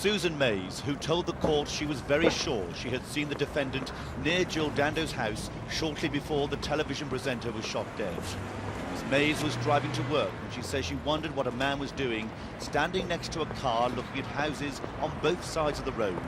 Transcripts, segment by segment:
Susan Mays, who told the court she was very sure she had seen the defendant near Jill Dando's house shortly before the television presenter was shot dead. Ms. Mays was driving to work and she says she wondered what a man was doing standing next to a car looking at houses on both sides of the road.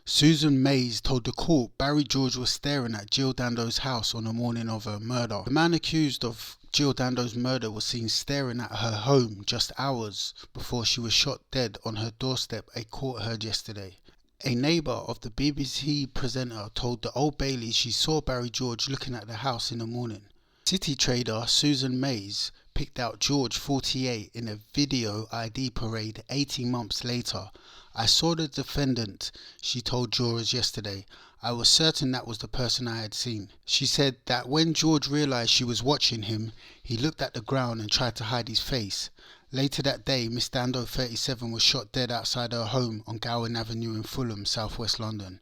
Susan Mays told the court Barry George was staring at Jill Dando's house on the morning of her murder. The man accused of Jill Dando's murder was seen staring at her home just hours before she was shot dead on her doorstep, a court heard yesterday. A neighbour of the BBC presenter told the Old Bailey she saw Barry George looking at the house in the morning. City trader Susan Mays picked out George, 48, in a video ID parade 18 months later. I saw the defendant, she told jurors yesterday. I was certain that was the person I had seen. She said that when George realised she was watching him, he looked at the ground and tried to hide his face. Later that day, Miss Dando, 37, was shot dead outside her home on Gowan Avenue in Fulham, southwest London.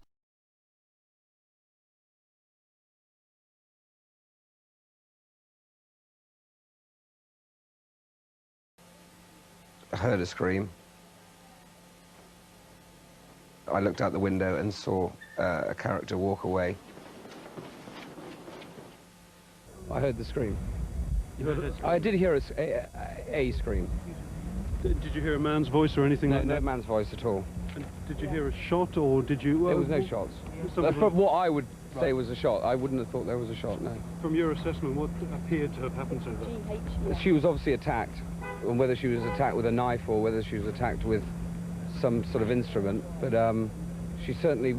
I heard a scream. I looked out the window and saw a character walk away. I heard the scream. You heard it? I did hear a scream. Did you hear a man's voice or anything like that? No man's voice at all. And did you hear a shot or did you... There was no shots. From what I would say was a shot. I wouldn't have thought there was a shot, no. From your assessment, what appeared to have happened to her? She was obviously attacked, and whether she was attacked with a knife or whether she was attacked with some sort of instrument, but she certainly,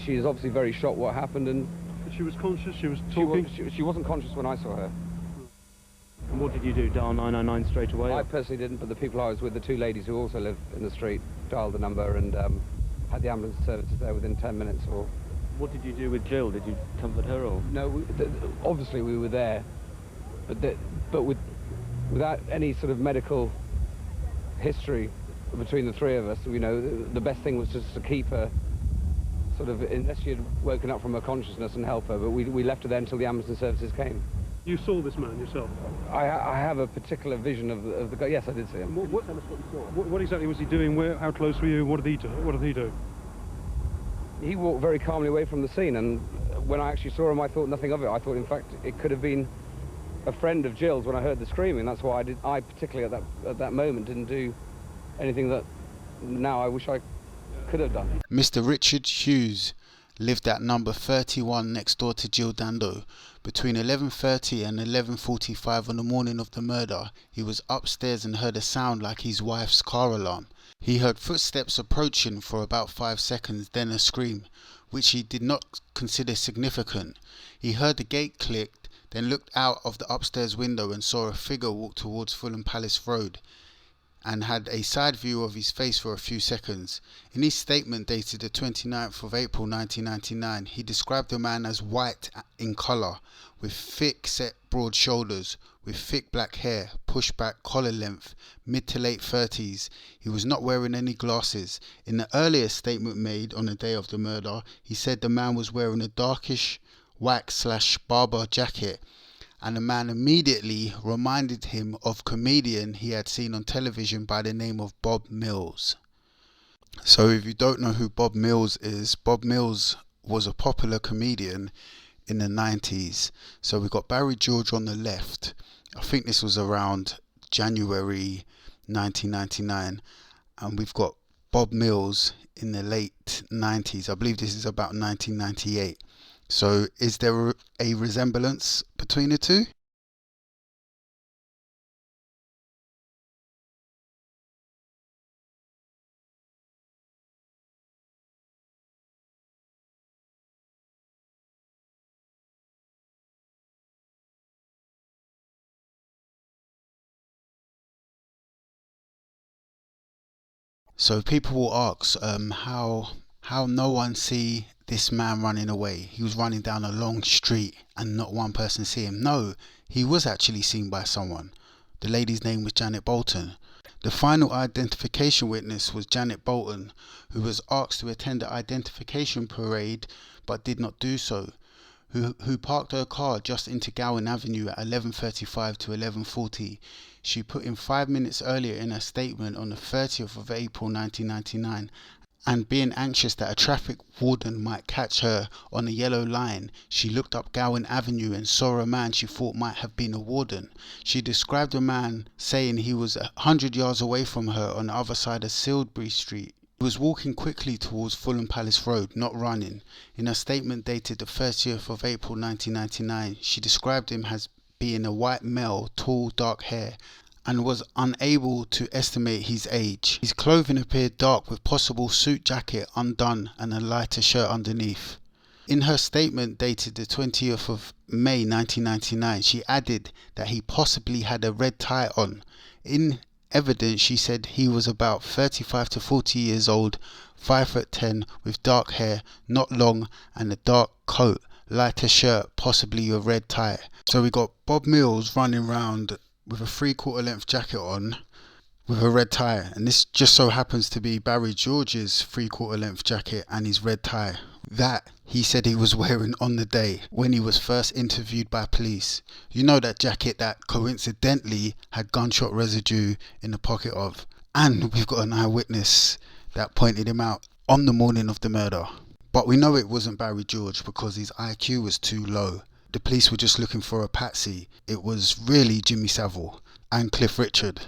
she is obviously very shocked what happened, and... She was conscious, she was talking? She wasn't conscious when I saw her. And what did you do, dial 999 straight away? I personally didn't, but the people I was with, the two ladies who also live in the street, dialed the number and had the ambulance services there within 10 minutes or... What did you do with Jill? Did you comfort her or...? No, obviously we were there, but without any sort of medical history between the three of us, you know, the best thing was just to keep her sort of, unless she had woken up from her consciousness, and help her, but we left her there until the ambulance services came. You saw this man yourself? I have a particular vision of the guy. Yes, I did see him. What exactly was he doing? How close were you? What did he do? He walked very calmly away from the scene, and when I actually saw him, I thought nothing of it. I thought, in fact, it could have been a friend of Jill's when I heard the screaming. That's why I particularly at that moment didn't do anything that now I wish I could have done. Mr. Richard Hughes lived at number 31 next door to Jill Dando. Between 11:30 and 11:45 on the morning of the murder, he was upstairs and heard a sound like his wife's car alarm. He heard footsteps approaching for about 5 seconds, then a scream, which he did not consider significant. He heard the gate click, then looked out of the upstairs window and saw a figure walk towards Fulham Palace Road, and had a side view of his face for a few seconds. In his statement dated the 29th of April 1999, he described the man as white in colour, with thick set broad shoulders, with thick black hair, pushed back collar length, mid to late 30s. He was not wearing any glasses. In the earlier statement made on the day of the murder, he said the man was wearing a darkish wax/barber jacket, and the man immediately reminded him of a comedian he had seen on television by the name of Bob Mills. So if you don't know who Bob Mills is, Bob Mills was a popular comedian in the 90s. So we've got Barry George on the left. I think this was around January 1999. And we've got Bob Mills in the late 90s. I believe this is about 1998. So is there a resemblance between the two? So people will ask how no one see this man running away. He was running down a long street and not one person see him. No, he was actually seen by someone. The lady's name was Janet Bolton. The final identification witness was Janet Bolton, who was asked to attend the identification parade but did not do so, who parked her car just into Gowan Avenue at 11:35 to 11:40. she put in 5 minutes earlier in her statement on the 30th of April 1999, and being anxious that a traffic warden might catch her on a yellow line, she looked up Gowan Avenue and saw a man she thought might have been a warden. She described a man saying he was 100 yards away from her on the other side of Salisbury Street. He was walking quickly towards Fulham Palace Road, not running. In her statement dated the 30th of April 1999, she described him as being a white male, tall, dark hair, and was unable to estimate his age. His clothing appeared dark with possible suit jacket undone and a lighter shirt underneath. In her statement dated the 20th of May 1999, she added that he possibly had a red tie on. In evidence, she said he was about 35 to 40 years old, 5'10", with dark hair, not long, and a dark coat, lighter shirt, possibly a red tie. So we got Bob Mills running around with a 3/4 length jacket on with a red tie, and this just so happens to be Barry George's 3/4 length jacket and his red tie that he said he was wearing on the day when he was first interviewed by police. You know, that jacket that coincidentally had gunshot residue in the pocket of, and we've got an eyewitness that pointed him out on the morning of the murder. But we know it wasn't Barry George because his IQ was too low. The police were just looking for a patsy. It was really Jimmy Savile and Cliff Richard.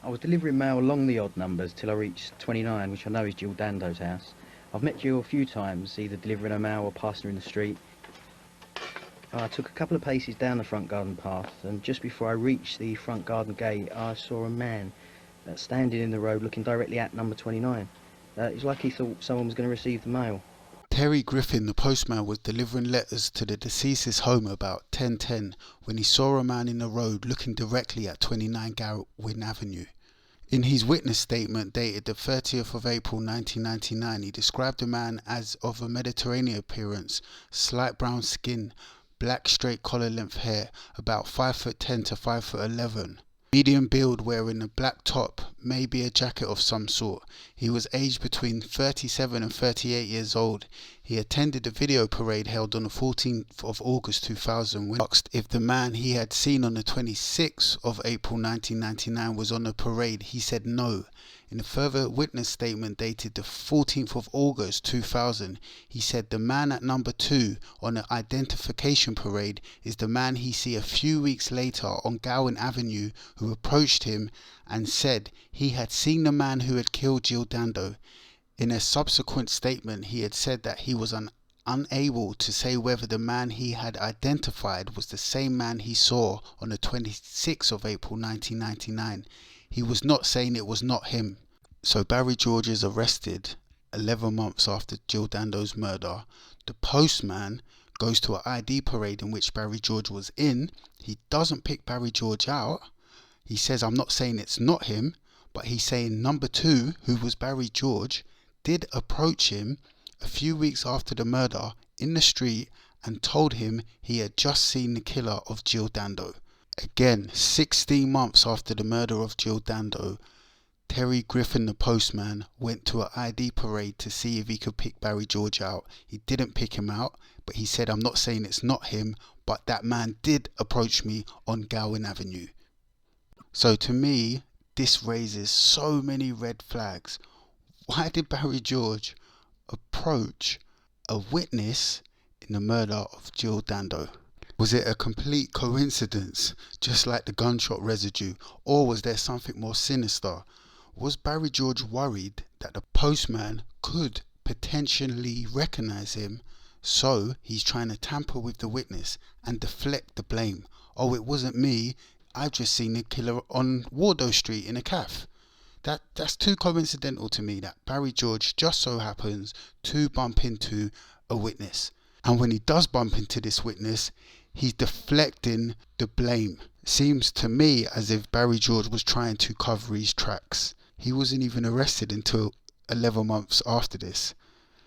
I was delivering mail along the odd numbers till I reached 29, which I know is Jill Dando's house. I've met Jill a few times, either delivering her mail or passing her in the street. I took a couple of paces down the front garden path, and just before I reached the front garden gate, I saw a man standing in the road looking directly at number 29. It was like he thought someone was going to receive the mail. Terry Griffin, the postman, was delivering letters to the deceased's home about 10:10 when he saw a man in the road looking directly at 29 Garwin Avenue. In his witness statement dated the 30th of April 1999, he described the man as of a Mediterranean appearance, slight brown skin, black straight collar length hair, about 5'10" to 5'11". Medium build, wearing a black top, maybe a jacket of some sort. He was aged between 37 and 38 years old. He attended a video parade held on the 14th of August 2000. When asked if the man he had seen on the 26th of April 1999 was on the parade, he said no. In a further witness statement dated the 14th of August 2000, he said the man at number 2 on the identification parade is the man he see a few weeks later on Gowan Avenue, who approached him and said he had seen the man who had killed Jill Dando. In a subsequent statement, he had said that he was unable to say whether the man he had identified was the same man he saw on the 26th of April 1999. He was not saying it was not him. So Barry George is arrested 11 months after Jill Dando's murder. The postman goes to an ID parade in which Barry George was in. He doesn't pick Barry George out. He says, I'm not saying it's not him, but he's saying number 2, who was Barry George, did approach him a few weeks after the murder in the street and told him he had just seen the killer of Jill Dando. Again, 16 months after the murder of Jill Dando, Terry Griffin, the postman, went to an ID parade to see if he could pick Barry George out. He didn't pick him out, but he said, I'm not saying it's not him, but that man did approach me on Gowan Avenue. So to me, this raises so many red flags. Why did Barry George approach a witness in the murder of Jill Dando? Was it a complete coincidence, just like the gunshot residue, or was there something more sinister? Was Barry George worried that the postman could potentially recognize him, so he's trying to tamper with the witness and deflect the blame? Oh, it wasn't me, I've just seen the killer on Wardour Street in a cafe. That's too coincidental to me that Barry George just so happens to bump into a witness. And when he does bump into this witness, he's deflecting the blame. Seems to me as if Barry George was trying to cover his tracks. He wasn't even arrested until 11 months after this.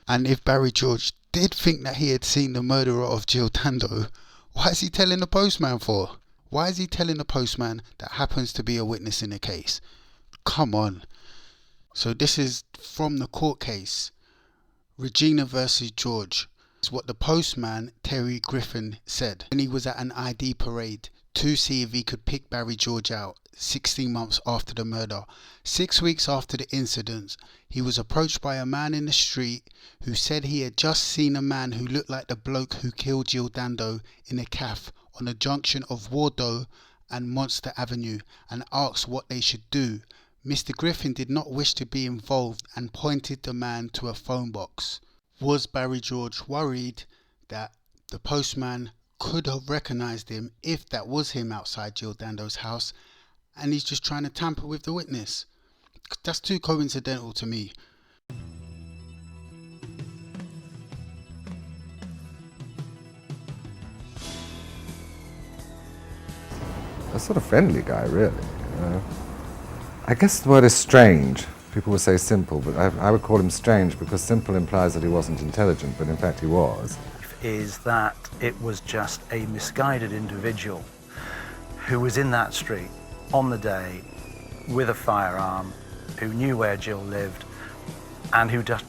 And if Barry George did think that he had seen the murderer of Jill Dando, why is he telling the postman for? Why is he telling a postman that happens to be a witness in the case? Come on. So this is from the court case, Regina versus George. It's what the postman, Terry Griffin, said when he was at an ID parade to see if he could pick Barry George out 16 months after the murder. 6 weeks after the incident, he was approached by a man in the street who said he had just seen a man who looked like the bloke who killed Jill Dando in a cafe on the junction of Wardour and Monster Avenue, and asked what they should do. Mr. Griffin did not wish to be involved and pointed the man to a phone box. Was Barry George worried that the postman could have recognised him if that was him outside Jill Dando's house, and he's just trying to tamper with the witness? That's too coincidental to me. A sort of friendly guy, really. I guess the word is strange. People would say simple, but I would call him strange because simple implies that he wasn't intelligent, but in fact he was. Is that it was just a misguided individual who was in that street on the day with a firearm, who knew where Jill lived, and who just